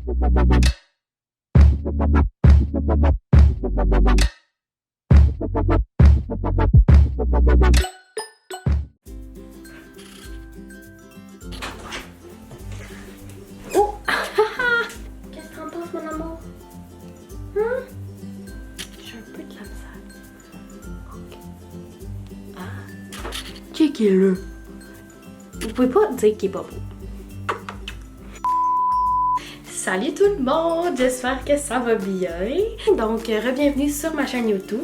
Oh! Qu'est-ce que t'en penses, mon amour? Hein? J'ai un peu de la misère. Ok. Ah. Qui est là? Vous pouvez pas dire qu'il est pas beau. Salut tout le monde, j'espère que ça va bien. Donc, bienvenue sur ma chaîne YouTube.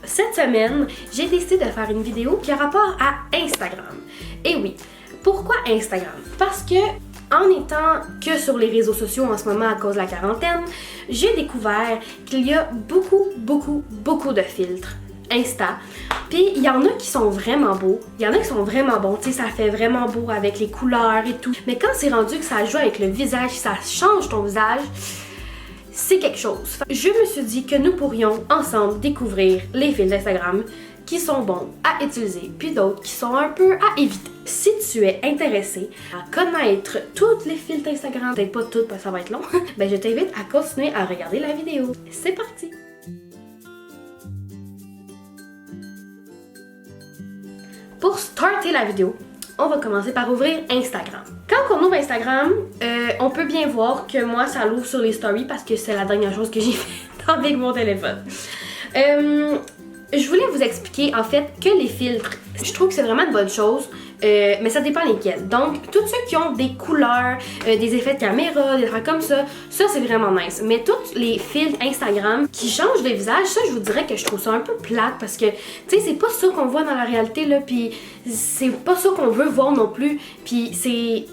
Cette semaine, j'ai décidé de faire une vidéo qui a rapport à Instagram. Et oui, pourquoi Instagram? Parce que en étant que sur les réseaux sociaux en ce moment à cause de la quarantaine, j'ai découvert qu'il y a beaucoup de filtres Insta. Puis il y en a qui sont vraiment beaux, il y en a qui sont vraiment bons, tu sais, ça fait vraiment beau avec les couleurs et tout. Mais quand c'est rendu que ça joue avec le visage, ça change ton visage, c'est quelque chose. Je me suis dit que nous pourrions ensemble découvrir les filtres Instagram qui sont bons à utiliser, puis d'autres qui sont un peu à éviter. Si tu es intéressé à connaître toutes les filtres Instagram, peut-être pas toutes parce que ça va être long, ben je t'invite à continuer à regarder la vidéo. C'est parti! Pour starter la vidéo, on va commencer par ouvrir Instagram. Quand on ouvre Instagram, on peut bien voir que moi, ça l'ouvre sur les stories parce que c'est la dernière chose que j'ai fait avec mon téléphone. Je voulais vous expliquer en fait que les filtres, je trouve que c'est vraiment une bonne chose, mais ça dépend lesquels. Donc, tous ceux qui ont des couleurs, des effets de caméra, des trucs comme ça c'est vraiment nice. Mais tous les filtres Instagram qui changent de visage, ça je vous dirais que je trouve ça un peu plate parce que, tu sais, c'est pas ça qu'on voit dans la réalité là, puis c'est pas ça qu'on veut voir non plus, puis c'est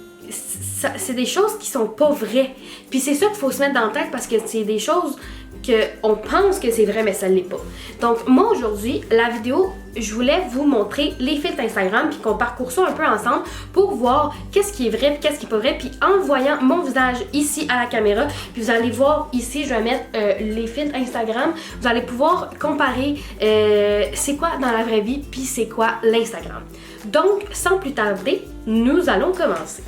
des choses qui sont pas vraies. Puis c'est ça qu'il faut se mettre dans la tête parce que c'est des choses qu'on pense que c'est vrai, mais ça l'est pas. Donc, moi, aujourd'hui, la vidéo, je voulais vous montrer les filtres Instagram puis qu'on parcourt ça un peu ensemble pour voir qu'est-ce qui est vrai puis qu'est-ce qui est pas vrai. Puis en voyant mon visage ici à la caméra, puis vous allez voir ici, je vais mettre les filtres Instagram. Vous allez pouvoir comparer c'est quoi dans la vraie vie puis c'est quoi l'Instagram. Donc, sans plus tarder, nous allons commencer.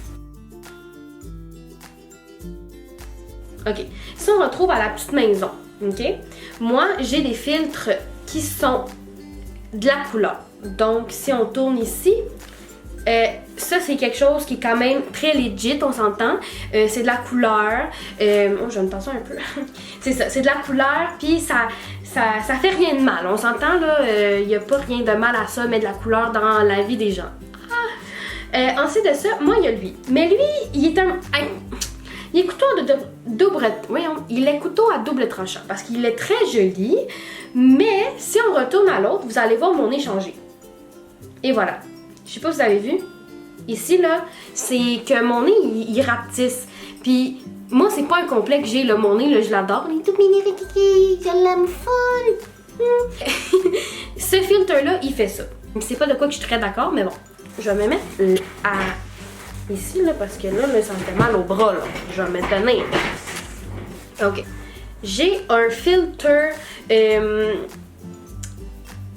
Ok, si on retrouve à la petite maison, ok, moi j'ai des filtres qui sont de la couleur. Donc si on tourne ici, ça c'est quelque chose qui est quand même très legit, on s'entend. C'est de la couleur. Oh, je vais me tasser un peu. C'est ça, c'est de la couleur, puis ça fait rien de mal. On s'entend là, il n'y a pas rien de mal à ça, mettre de la couleur dans la vie des gens. Ensuite de ça, moi il y a lui. Mais lui, il est un. Il est couteau il est couteau à double tranchant parce qu'il est très joli, mais si on retourne à l'autre, vous allez voir mon nez changer. Et voilà. Je sais pas si vous avez vu. Ici, là, c'est que mon nez, il rapetisse. Puis, moi, c'est pas un complexe que j'ai, là. Mon nez, là, je l'adore. Il est tout mignon, je l'aime full. Ce filtre-là, il fait ça. C'est pas de quoi que je suis très d'accord, mais bon. Je vais me mettre ici, là, parce que là, ça me fait mal au bras, là. Je vais me tenir. Ok. J'ai un filtre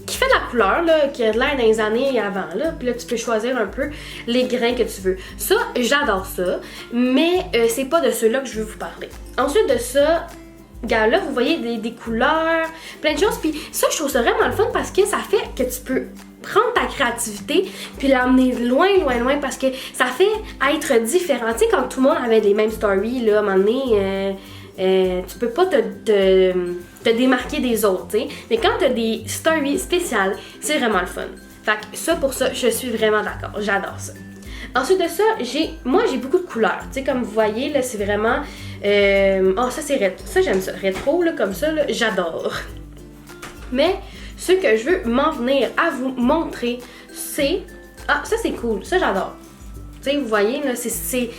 qui fait de la couleur, là, qui a de l'air dans les années avant, là. Puis là, tu peux choisir un peu les grains que tu veux. Ça, j'adore ça, mais c'est pas de ceux-là que je veux vous parler. Ensuite de ça, regarde, là, vous voyez des couleurs, plein de choses. Puis ça, je trouve ça vraiment le fun parce que ça fait que tu peux prendre ta créativité puis l'emmener loin parce que ça fait être différent. Tu sais, quand tout le monde avait les mêmes stories, là, à un moment donné, tu peux pas te démarquer des autres, tu sais. Mais quand tu as des stories spéciales, c'est vraiment le fun. Fait que ça, pour ça, je suis vraiment d'accord. J'adore ça. Ensuite de ça, moi j'ai beaucoup de couleurs. Tu sais, comme vous voyez, là, c'est vraiment... oh, ça, c'est rétro. Ça, j'aime ça. Rétro, là, comme ça, là, j'adore. Mais ce que je veux m'en venir à vous montrer, c'est... Ah, ça, c'est cool. Ça, j'adore. Tu sais, vous voyez, là, c'est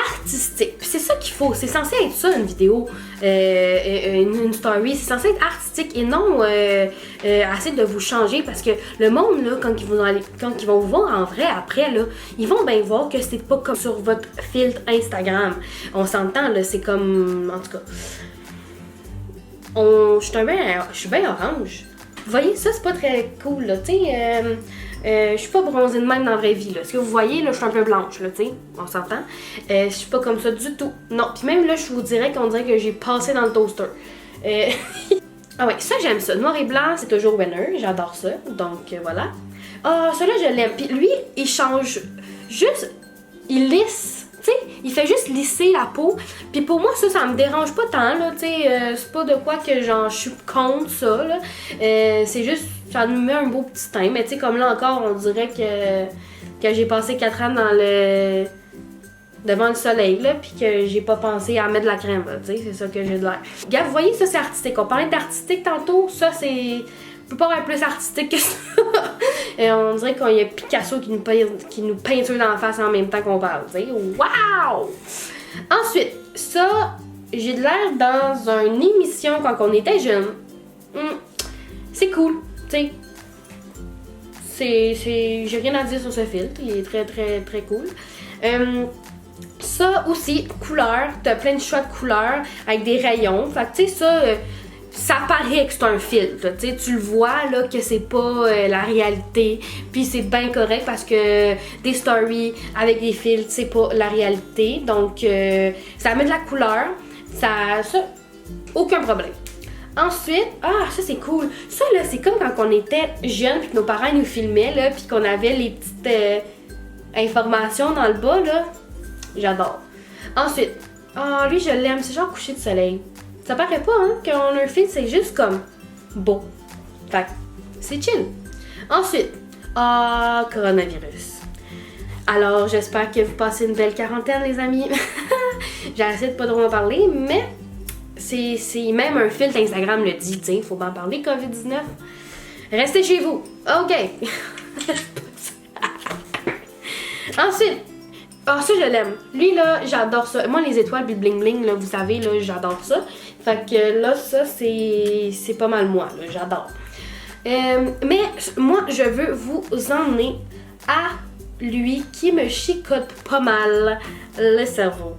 artistique. Puis c'est ça qu'il faut. C'est censé être ça, une vidéo, une story. C'est censé être artistique et non essayer de vous changer parce que le monde, là, quand ils vont vous voir en vrai après, là, ils vont bien voir que c'est pas comme sur votre filtre Instagram. On s'entend, là, c'est comme... En tout cas... Je suis bien orange. Vous voyez, ça, c'est pas très cool, là. Tu sais, Je suis pas bronzée de même dans la vraie vie, là. Ce que vous voyez, là, je suis un peu blanche, là, tu sais, on s'entend. Je suis pas comme ça du tout. Non, puis même là, je vous dirais qu'on dirait que j'ai passé dans le toaster. Ah ouais, ça j'aime ça. Noir et blanc, c'est toujours winner, j'adore ça. Donc voilà. Ah, celui-là je l'aime. Puis lui, il change juste, il lisse. Tu sais, il fait juste lisser la peau. Puis pour moi, ça me dérange pas tant, là. Tu sais, c'est pas de quoi que genre je suis contre ça, là. C'est juste, ça nous met un beau petit teint. Mais tu sais, comme là encore, on dirait que j'ai passé 4 ans devant le soleil, là, puis que j'ai pas pensé à mettre de la crème, tu sais, c'est ça que j'ai de l'air. Regarde, vous voyez, ça c'est artistique. On parlait d'artistique tantôt, ça c'est... On peut pas être plus artistique que ça. Et on dirait qu'il y a Picasso qui nous peinture dans la face en même temps qu'on parle, tu sais. Waouh! Ensuite, ça, j'ai de l'air dans une émission quand on était jeune. C'est cool, tu sais. J'ai rien à dire sur ce filtre, il est très très très cool. Ça aussi, couleur, t'as plein de choix de couleurs avec des rayons. Fait que tu sais, ça paraît que c'est un filtre. Tu sais, tu le vois là que c'est pas la réalité. Puis c'est bien correct parce que des stories avec des filtres, c'est pas la réalité. Donc ça met de la couleur. Ça aucun problème. Ensuite, ça c'est cool. Ça là, c'est comme quand on était jeunes puis que nos parents nous filmaient là, puis qu'on avait les petites informations dans le bas là. J'adore. Ensuite, lui je l'aime, c'est genre coucher de soleil. Ça paraît pas, hein, qu'on a un filtre, c'est juste comme beau. Fait que c'est chill. Ensuite, coronavirus. Alors, j'espère que vous passez une belle quarantaine, les amis. J'essaie de pas trop en parler, mais c'est même un filtre Instagram le dit, tu sais, faut pas en parler, COVID-19. Restez chez vous. OK. Ensuite, ça je l'aime. Lui là, j'adore ça. Moi les étoiles puis le bling bling là, vous savez là, j'adore ça. Fait que là ça c'est pas mal moi là, j'adore. Mais moi je veux vous emmener à lui qui me chicote pas mal le cerveau.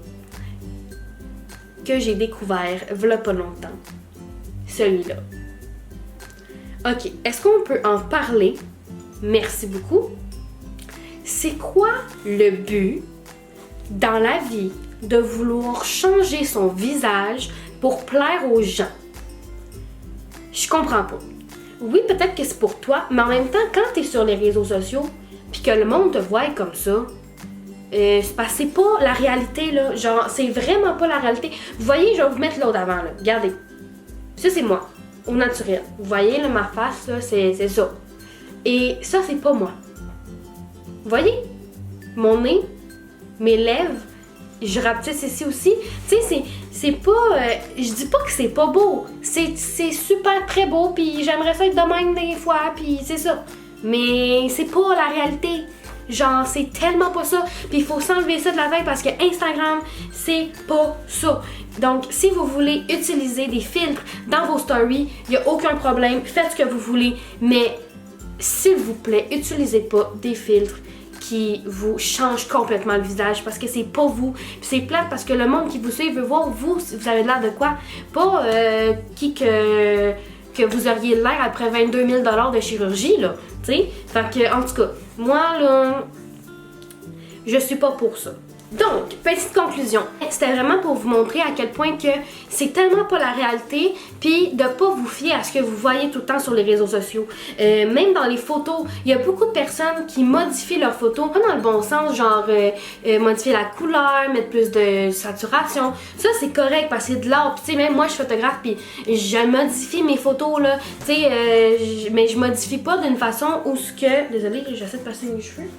Que j'ai découvert v'là pas longtemps. Celui-là. OK, est-ce qu'on peut en parler? Merci beaucoup. C'est quoi le but dans la vie de vouloir changer son visage pour plaire aux gens? Je comprends pas. Oui, peut-être que c'est pour toi, mais en même temps, quand t'es sur les réseaux sociaux puis que le monde te voit comme ça, c'est parce que c'est pas la réalité, là. Genre, c'est vraiment pas la réalité. Vous voyez, je vais vous mettre l'autre avant, là. Regardez. Ça, c'est moi, au naturel. Vous voyez, là, ma face, là, c'est ça. Et ça, c'est pas moi. Vous voyez? Mon nez, mes lèvres, je rapetisse ici aussi. Tu sais, c'est pas... je dis pas que c'est pas beau. C'est super très beau, puis j'aimerais ça être de même des fois, puis c'est ça. Mais c'est pas la réalité. Genre, c'est tellement pas ça. Puis il faut s'enlever ça de la tête parce que Instagram, c'est pas ça. Donc, si vous voulez utiliser des filtres dans vos stories, il n'y a aucun problème. Faites ce que vous voulez. Mais, s'il vous plaît, utilisez pas des filtres qui vous changent complètement le visage parce que c'est pas vous. Puis c'est plate parce que le monde qui vous suit veut voir vous avez l'air de quoi. Pas que vous auriez l'air après 22 000 $ de chirurgie, là. Tu sais? Fait que, en tout cas, moi, là, je suis pas pour ça. Donc, petite conclusion. C'était vraiment pour vous montrer à quel point que c'est tellement pas la réalité, puis de pas vous fier à ce que vous voyez tout le temps sur les réseaux sociaux. Même dans les photos, il y a beaucoup de personnes qui modifient leurs photos, pas dans le bon sens, genre modifier la couleur, mettre plus de saturation. Ça, c'est correct parce que c'est de l'art. Puis tu sais, même moi, je suis photographe, puis je modifie mes photos, là. Tu sais, mais je modifie pas d'une façon où ce que... Désolée, j'essaie de passer mes cheveux.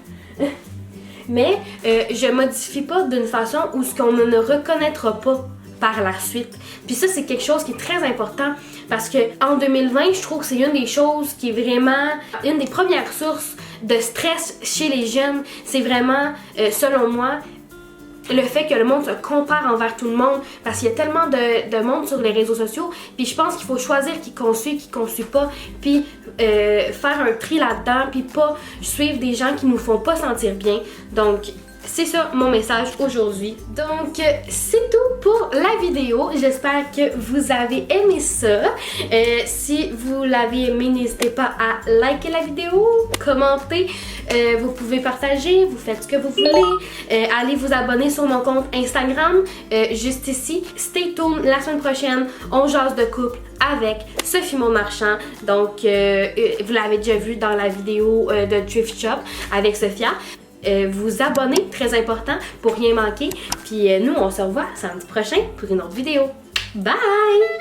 Mais je modifie pas d'une façon où ce qu'on ne reconnaîtra pas par la suite. Puis ça, c'est quelque chose qui est très important parce que en 2020, je trouve que c'est une des choses qui est vraiment une des premières sources de stress chez les jeunes. C'est vraiment, selon moi, le fait que le monde se compare envers tout le monde parce qu'il y a tellement de monde sur les réseaux sociaux, puis je pense qu'il faut choisir qui qu'on suit, qui qu'on suit pas, puis faire un tri là-dedans, puis pas suivre des gens qui nous font pas sentir bien. Donc c'est ça mon message aujourd'hui. Donc, c'est tout pour la vidéo. J'espère que vous avez aimé ça. Si vous l'avez aimé, n'hésitez pas à liker la vidéo, commenter. Vous pouvez partager, vous faites ce que vous voulez. Allez vous abonner sur mon compte Instagram, juste ici. Stay tuned, la semaine prochaine, on jase de couple avec Sophie Monmarchand. Donc, vous l'avez déjà vu dans la vidéo de Thrift Shop avec Sophia. Vous abonner, très important, pour rien manquer. Puis nous, on se revoit samedi prochain pour une autre vidéo. Bye!